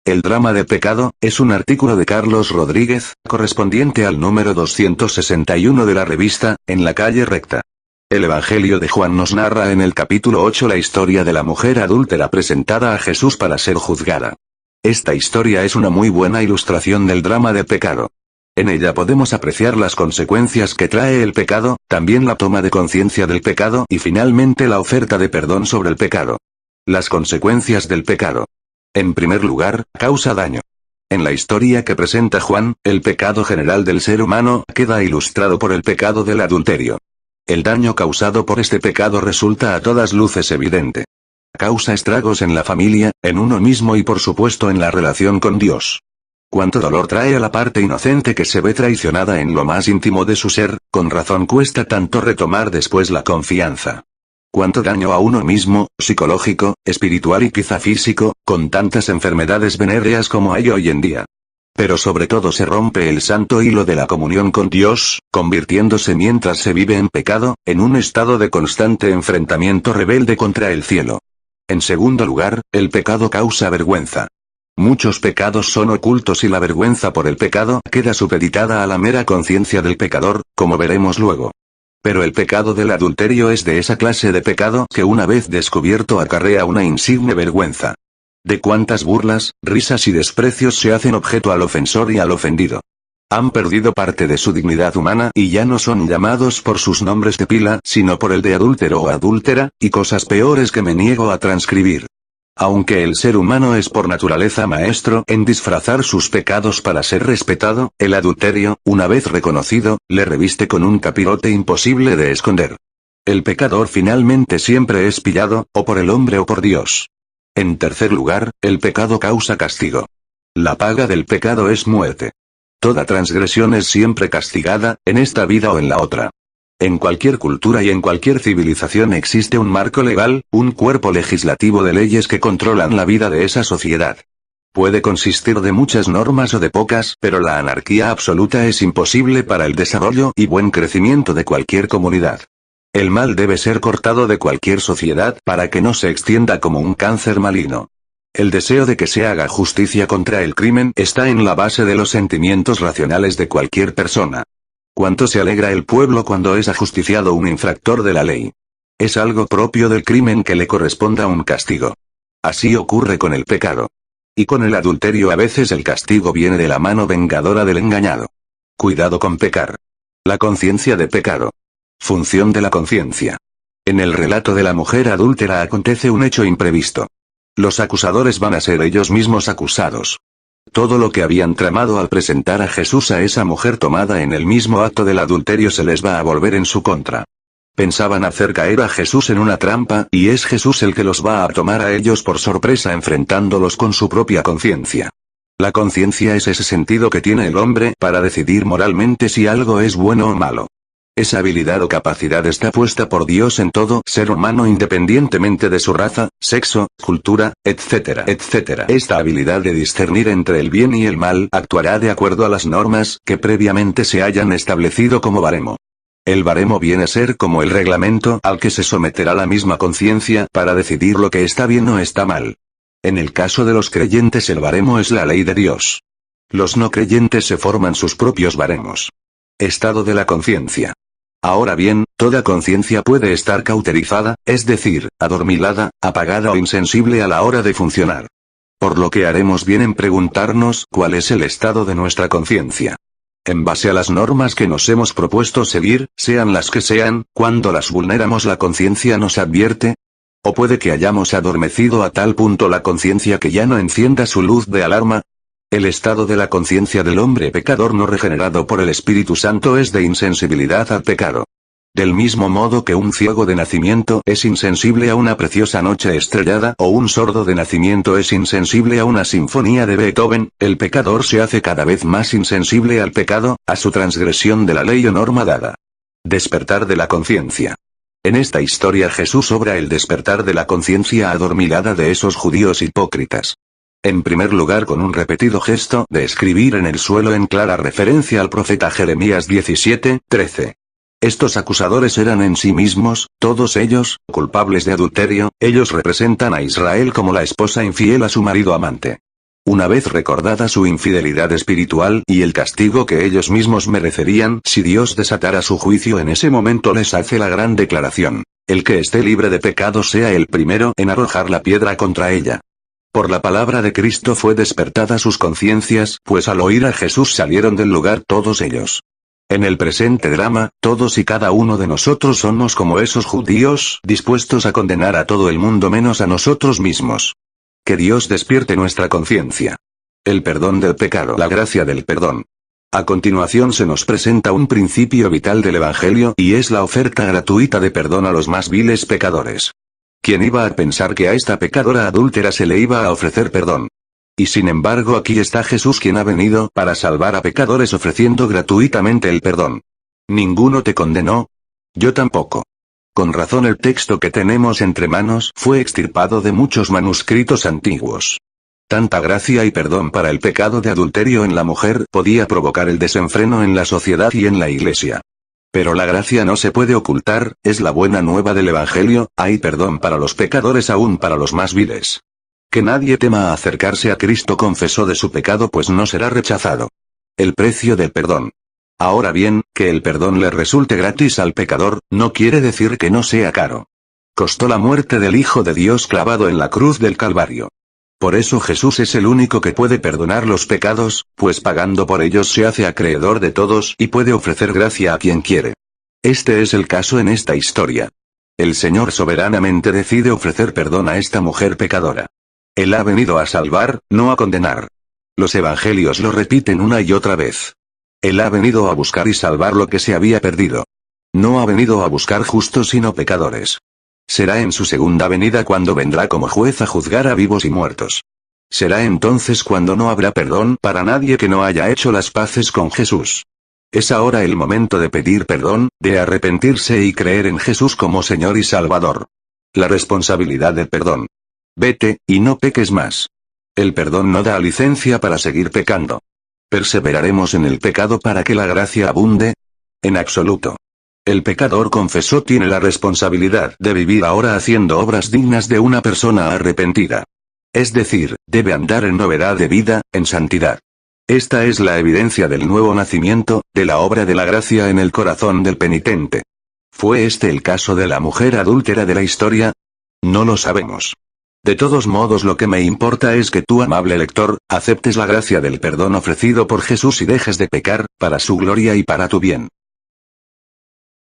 El drama de pecado, es un artículo de Carlos Rodríguez, correspondiente al número 261 de la revista, En la calle recta. El Evangelio de Juan nos narra en el capítulo 8 la historia de la mujer adúltera presentada a Jesús para ser juzgada. Esta historia es una muy buena ilustración del drama de pecado. En ella podemos apreciar las consecuencias que trae el pecado, también la toma de conciencia del pecado y finalmente la oferta de perdón sobre el pecado. Las consecuencias del pecado. En primer lugar, causa daño. En la historia que presenta Juan, el pecado general del ser humano queda ilustrado por el pecado del adulterio. El daño causado por este pecado resulta a todas luces evidente. Causa estragos en la familia, en uno mismo y por supuesto en la relación con Dios. Cuánto dolor trae a la parte inocente que se ve traicionada en lo más íntimo de su ser, con razón cuesta tanto retomar después la confianza. Cuánto daño a uno mismo, psicológico, espiritual y quizá físico, con tantas enfermedades venéreas como hay hoy en día. Pero sobre todo se rompe el santo hilo de la comunión con Dios, convirtiéndose mientras se vive en pecado, en un estado de constante enfrentamiento rebelde contra el cielo. En segundo lugar, el pecado causa vergüenza. Muchos pecados son ocultos y la vergüenza por el pecado queda supeditada a la mera conciencia del pecador, como veremos luego. Pero el pecado del adulterio es de esa clase de pecado que una vez descubierto acarrea una insigne vergüenza. De cuántas burlas, risas y desprecios se hacen objeto al ofensor y al ofendido. Han perdido parte de su dignidad humana y ya no son llamados por sus nombres de pila, sino por el de adúltero o adúltera, y cosas peores que me niego a transcribir. Aunque el ser humano es por naturaleza maestro en disfrazar sus pecados para ser respetado, el adulterio, una vez reconocido, le reviste con un capirote imposible de esconder. El pecador finalmente siempre es pillado, o por el hombre o por Dios. En tercer lugar, el pecado causa castigo. La paga del pecado es muerte. Toda transgresión es siempre castigada, en esta vida o en la otra. En cualquier cultura y en cualquier civilización existe un marco legal, un cuerpo legislativo de leyes que controlan la vida de esa sociedad. Puede consistir de muchas normas o de pocas, pero la anarquía absoluta es imposible para el desarrollo y buen crecimiento de cualquier comunidad. El mal debe ser cortado de cualquier sociedad para que no se extienda como un cáncer maligno. El deseo de que se haga justicia contra el crimen está en la base de los sentimientos racionales de cualquier persona. Cuánto se alegra el pueblo cuando es ajusticiado un infractor de la ley. Es algo propio del crimen que le corresponda un castigo. Así ocurre con el pecado. Y con el adulterio a veces el castigo viene de la mano vengadora del engañado. Cuidado con pecar. La conciencia de pecado. Función de la conciencia. En el relato de la mujer adúltera acontece un hecho imprevisto. Los acusadores van a ser ellos mismos acusados. Todo lo que habían tramado al presentar a Jesús a esa mujer tomada en el mismo acto del adulterio se les va a volver en su contra. Pensaban hacer caer a Jesús en una trampa, y es Jesús el que los va a tomar a ellos por sorpresa enfrentándolos con su propia conciencia. La conciencia es ese sentido que tiene el hombre para decidir moralmente si algo es bueno o malo. Esa habilidad o capacidad está puesta por Dios en todo ser humano independientemente de su raza, sexo, cultura, etc., etc. Esta habilidad de discernir entre el bien y el mal actuará de acuerdo a las normas que previamente se hayan establecido como baremo. El baremo viene a ser como el reglamento al que se someterá la misma conciencia para decidir lo que está bien o está mal. En el caso de los creyentes el baremo es la ley de Dios. Los no creyentes se forman sus propios baremos. Estado de la conciencia. Ahora bien, toda conciencia puede estar cauterizada, es decir, adormilada, apagada o insensible a la hora de funcionar. Por lo que haremos bien en preguntarnos cuál es el estado de nuestra conciencia. En base a las normas que nos hemos propuesto seguir, sean las que sean, cuando las vulneramos la conciencia nos advierte. ¿O puede que hayamos adormecido a tal punto la conciencia que ya no encienda su luz de alarma? El estado de la conciencia del hombre pecador no regenerado por el Espíritu Santo es de insensibilidad al pecado. Del mismo modo que un ciego de nacimiento es insensible a una preciosa noche estrellada o un sordo de nacimiento es insensible a una sinfonía de Beethoven, el pecador se hace cada vez más insensible al pecado, a su transgresión de la ley o norma dada. Despertar de la conciencia. En esta historia Jesús obra el despertar de la conciencia adormilada de esos judíos hipócritas. En primer lugar con un repetido gesto de escribir en el suelo en clara referencia al profeta Jeremías 17:13. Estos acusadores eran en sí mismos, todos ellos, culpables de adulterio, ellos representan a Israel como la esposa infiel a su marido amante. Una vez recordada su infidelidad espiritual y el castigo que ellos mismos merecerían si Dios desatara su juicio en ese momento, les hace la gran declaración: el que esté libre de pecado sea el primero en arrojar la piedra contra ella. Por la palabra de Cristo fue despertada sus conciencias, pues al oír a Jesús salieron del lugar todos ellos. En el presente drama, todos y cada uno de nosotros somos como esos judíos, dispuestos a condenar a todo el mundo menos a nosotros mismos. Que Dios despierte nuestra conciencia. El perdón del pecado, la gracia del perdón. A continuación se nos presenta un principio vital del Evangelio, y es la oferta gratuita de perdón a los más viles pecadores. ¿Quién iba a pensar que a esta pecadora adúltera se le iba a ofrecer perdón? Y sin embargo aquí está Jesús, quien ha venido para salvar a pecadores ofreciendo gratuitamente el perdón. ¿Ninguno te condenó? Yo tampoco. Con razón el texto que tenemos entre manos fue extirpado de muchos manuscritos antiguos. Tanta gracia y perdón para el pecado de adulterio en la mujer podía provocar el desenfreno en la sociedad y en la iglesia. Pero la gracia no se puede ocultar, es la buena nueva del Evangelio, hay perdón para los pecadores, aún para los más viles. Que nadie tema acercarse a Cristo, confesó de su pecado, pues no será rechazado. El precio del perdón. Ahora bien, que el perdón le resulte gratis al pecador, no quiere decir que no sea caro. Costó la muerte del Hijo de Dios clavado en la cruz del Calvario. Por eso Jesús es el único que puede perdonar los pecados, pues pagando por ellos se hace acreedor de todos y puede ofrecer gracia a quien quiere. Este es el caso en esta historia. El Señor soberanamente decide ofrecer perdón a esta mujer pecadora. Él ha venido a salvar, no a condenar. Los evangelios lo repiten una y otra vez. Él ha venido a buscar y salvar lo que se había perdido. No ha venido a buscar justos sino pecadores. Será en su segunda venida cuando vendrá como juez a juzgar a vivos y muertos. Será entonces cuando no habrá perdón para nadie que no haya hecho las paces con Jesús. Es ahora el momento de pedir perdón, de arrepentirse y creer en Jesús como Señor y Salvador. La responsabilidad del perdón. Vete, y no peques más. El perdón no da licencia para seguir pecando. ¿Perseveraremos en el pecado para que la gracia abunde? En absoluto. El pecador confesó tiene la responsabilidad de vivir ahora haciendo obras dignas de una persona arrepentida. Es decir, debe andar en novedad de vida, en santidad. Esta es la evidencia del nuevo nacimiento, de la obra de la gracia en el corazón del penitente. ¿Fue este el caso de la mujer adúltera de la historia? No lo sabemos. De todos modos, lo que me importa es que tú, amable lector, aceptes la gracia del perdón ofrecido por Jesús y dejes de pecar, para su gloria y para tu bien.